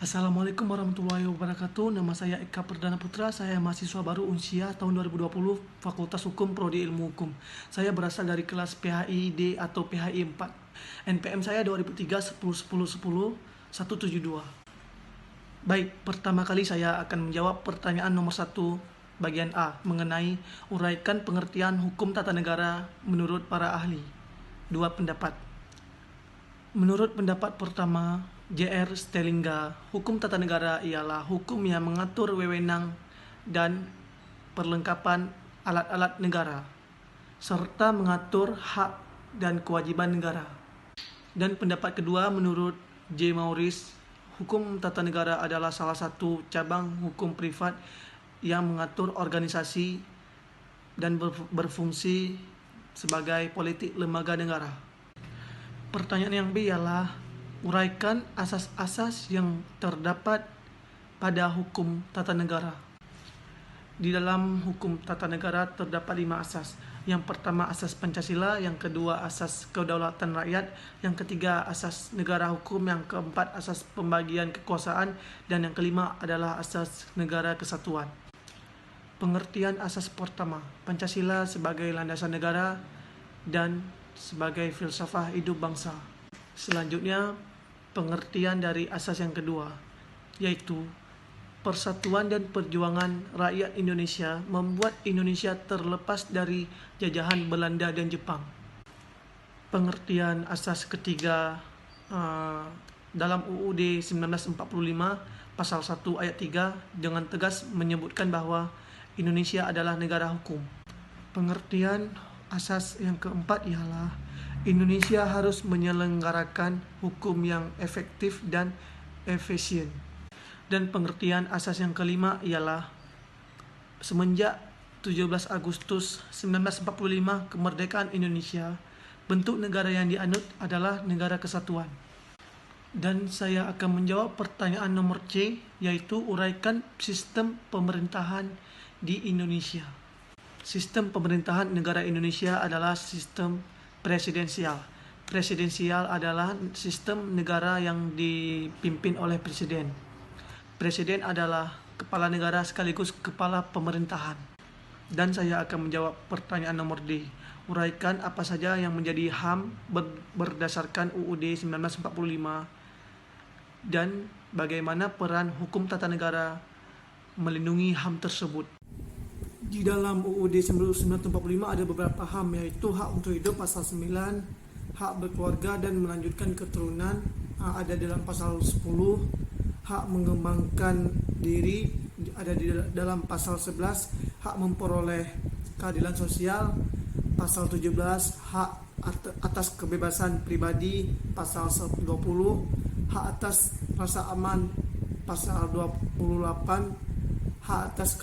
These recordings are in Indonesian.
Assalamualaikum warahmatullahi wabarakatuh. Nama saya Eka Perdana Putra. Saya mahasiswa baru Unsia tahun 2020, Fakultas Hukum Prodi Ilmu Hukum. Saya berasal dari kelas PHI D atau PHI 4. NPM saya 2003 10 10 10 172. Baik, pertama kali saya akan menjawab pertanyaan nomor 1 bagian A mengenai uraikan pengertian hukum tata negara menurut para ahli. Dua pendapat. Menurut pendapat pertama, J.R. Stelingga, hukum tata negara ialah hukum yang mengatur wewenang dan perlengkapan alat-alat negara, serta mengatur hak dan kewajiban negara. Dan pendapat kedua, menurut J. Maurice, hukum tata negara adalah salah satu cabang hukum privat yang mengatur organisasi dan berfungsi sebagai politik lembaga negara. Pertanyaan yang B ialah uraikan asas-asas yang terdapat pada hukum tata negara. Di dalam hukum tata negara terdapat 5 asas. Yang pertama asas Pancasila, yang kedua asas kedaulatan rakyat, yang ketiga asas negara hukum, yang keempat asas pembagian kekuasaan, dan yang kelima adalah asas negara kesatuan. Pengertian asas pertama, Pancasila sebagai landasan negara dan sebagai filsafah hidup bangsa. Selanjutnya, pengertian dari asas yang kedua, yaitu persatuan dan perjuangan rakyat Indonesia membuat Indonesia terlepas dari jajahan Belanda dan Jepang. Pengertian asas ketiga dalam UUD 1945 pasal 1 ayat 3 dengan tegas menyebutkan bahwa Indonesia adalah negara hukum. Pengertian asas yang keempat ialah Indonesia harus menyelenggarakan hukum yang efektif dan efisien. Dan pengertian asas yang kelima ialah semenjak 17 Agustus 1945 kemerdekaan Indonesia, bentuk negara yang dianut adalah negara kesatuan. Dan saya akan menjawab pertanyaan nomor C, yaitu uraikan sistem pemerintahan di Indonesia. Sistem pemerintahan negara Indonesia adalah sistem presidensial. Presidensial adalah sistem negara yang dipimpin oleh presiden. Presiden adalah kepala negara sekaligus kepala pemerintahan. Dan saya akan menjawab pertanyaan nomor D. Uraikan apa saja yang menjadi HAM berdasarkan UUD 1945 dan bagaimana peran hukum tata negara melindungi HAM tersebut. Di dalam UUD 1945 ada beberapa HAM, yaitu hak untuk hidup pasal 9, hak berkeluarga dan melanjutkan keturunan ada dalam pasal 10, hak mengembangkan diri ada di dalam pasal 11, hak memperoleh keadilan sosial pasal 17, hak atas kebebasan pribadi pasal 20, hak atas rasa aman pasal 28, hak atas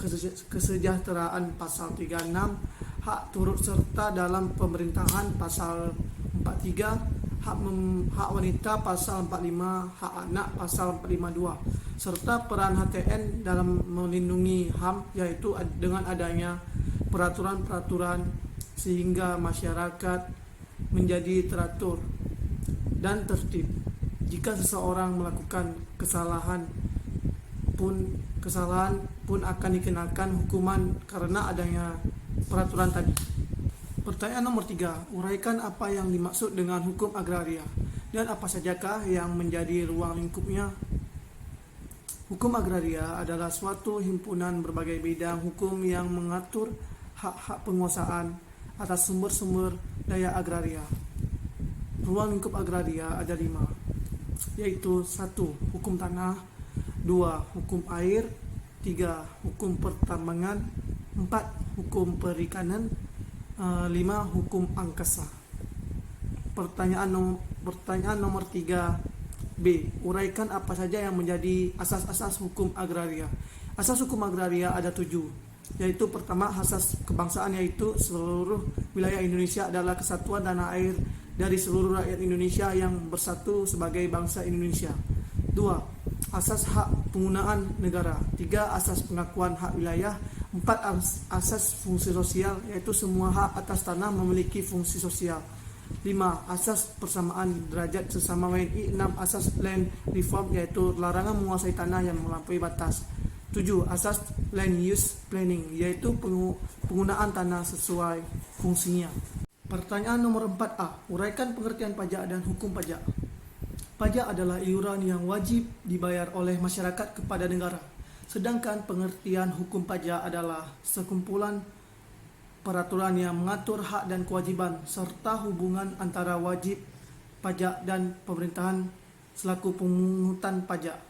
kesejahteraan pasal 36, hak turut serta dalam pemerintahan pasal 43, hak wanita pasal 45, hak anak pasal 452, serta peran HTN dalam melindungi HAM, yaitu dengan adanya peraturan-peraturan sehingga masyarakat menjadi teratur dan tertib. Jika seseorang melakukan kesalahan pun akan dikenakan hukuman karena adanya peraturan tadi. Pertanyaan nomor 3, uraikan apa yang dimaksud dengan hukum agraria dan apa sajakah yang menjadi ruang lingkupnya. Hukum agraria adalah suatu himpunan berbagai bidang hukum yang mengatur hak-hak penguasaan atas sumber-sumber daya agraria. Ruang lingkup agraria ada 5, yaitu 1. Hukum tanah, 2. Hukum air, 3. Hukum pertambangan, 4. Hukum perikanan, 5. Hukum angkasa. Pertanyaan nomor 3 B. Uraikan apa saja yang menjadi asas-asas hukum agraria. Asas hukum agraria ada 7, yaitu pertama asas kebangsaan, yaitu seluruh wilayah Indonesia adalah kesatuan tanah air dari seluruh rakyat Indonesia yang bersatu sebagai bangsa Indonesia. 2. Asas hak penggunaan negara. 3. Asas pengakuan hak wilayah. 4. Asas fungsi sosial, yaitu semua hak atas tanah memiliki fungsi sosial. 5. Asas persamaan derajat sesama WNI. 6. Asas land reform, yaitu larangan menguasai tanah yang melampaui batas. 7. Asas land use planning, yaitu penggunaan tanah sesuai fungsinya. Pertanyaan nomor 4A. Uraikan pengertian pajak dan hukum pajak. Pajak adalah iuran yang wajib dibayar oleh masyarakat kepada negara. Sedangkan pengertian hukum pajak adalah sekumpulan peraturan yang mengatur hak dan kewajiban serta hubungan antara wajib pajak dan pemerintahan selaku pemungutan pajak.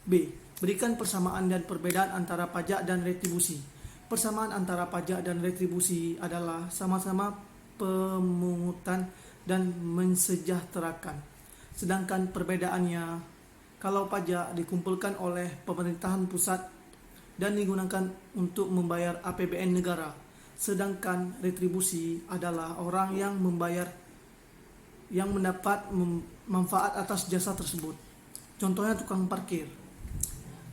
B. Berikan persamaan dan perbedaan antara pajak dan retribusi. Persamaan antara pajak dan retribusi adalah sama-sama pemungutan dan mensejahterakan. Sedangkan perbedaannya, kalau pajak dikumpulkan oleh pemerintahan pusat dan digunakan untuk membayar APBN negara, sedangkan retribusi adalah orang yang membayar yang mendapat manfaat atas jasa tersebut. Contohnya tukang parkir.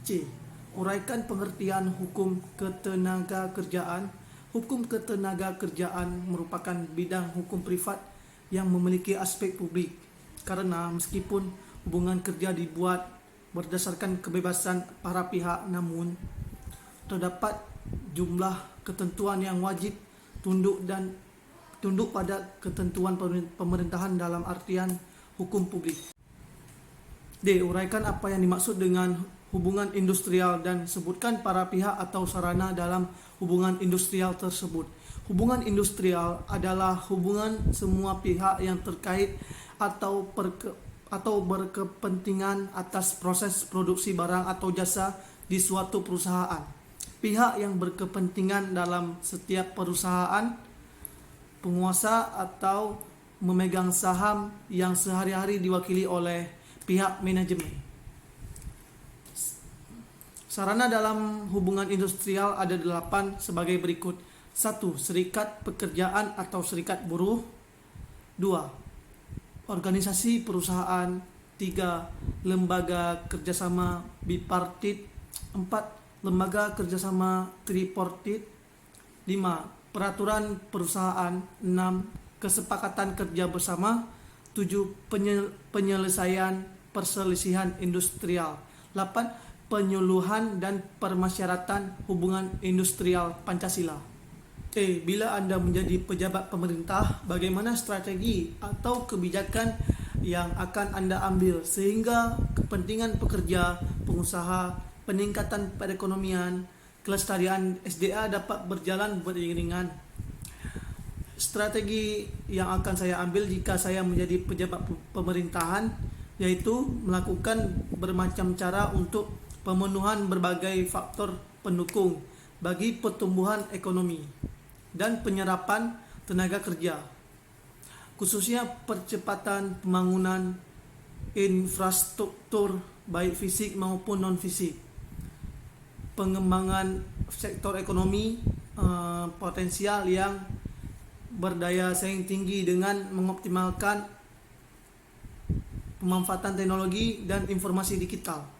C. Uraikan pengertian hukum ketenagakerjaan. Hukum ketenagakerjaan merupakan bidang hukum privat yang memiliki aspek publik, karena meskipun hubungan kerja dibuat berdasarkan kebebasan para pihak, namun terdapat jumlah ketentuan yang wajib tunduk pada ketentuan pemerintahan dalam artian hukum publik. D. Uraikan apa yang dimaksud dengan hubungan industrial dan sebutkan para pihak atau sarana dalam hubungan industrial tersebut. Hubungan industrial adalah hubungan semua pihak yang terkait atau berkepentingan atas proses produksi barang atau jasa di suatu perusahaan. Pihak yang berkepentingan dalam setiap perusahaan, penguasa atau memegang saham yang sehari-hari diwakili oleh pihak manajemen. Sarana dalam hubungan industrial ada 8 sebagai berikut. 1. Serikat pekerjaan atau serikat buruh. 2. Organisasi perusahaan. 3. Lembaga kerjasama bipartit. 4. Lembaga kerjasama tripartit. 5. Peraturan perusahaan. 6. Kesepakatan kerja bersama. 7. Penyelesaian perselisihan industrial. 8. Penyuluhan dan permasyaratan hubungan industrial Pancasila. Bila Anda menjadi pejabat pemerintah, bagaimana strategi atau kebijakan yang akan Anda ambil sehingga kepentingan pekerja, pengusaha, peningkatan perekonomian, kelestarian SDA dapat berjalan beriringan? Strategi yang akan saya ambil jika saya menjadi pejabat pemerintahan yaitu melakukan bermacam cara untuk pemenuhan berbagai faktor pendukung bagi pertumbuhan ekonomi dan penyerapan tenaga kerja, khususnya percepatan pembangunan infrastruktur baik fisik maupun non-fisik, pengembangan sektor ekonomi potensial yang berdaya saing tinggi dengan mengoptimalkan pemanfaatan teknologi dan informasi digital.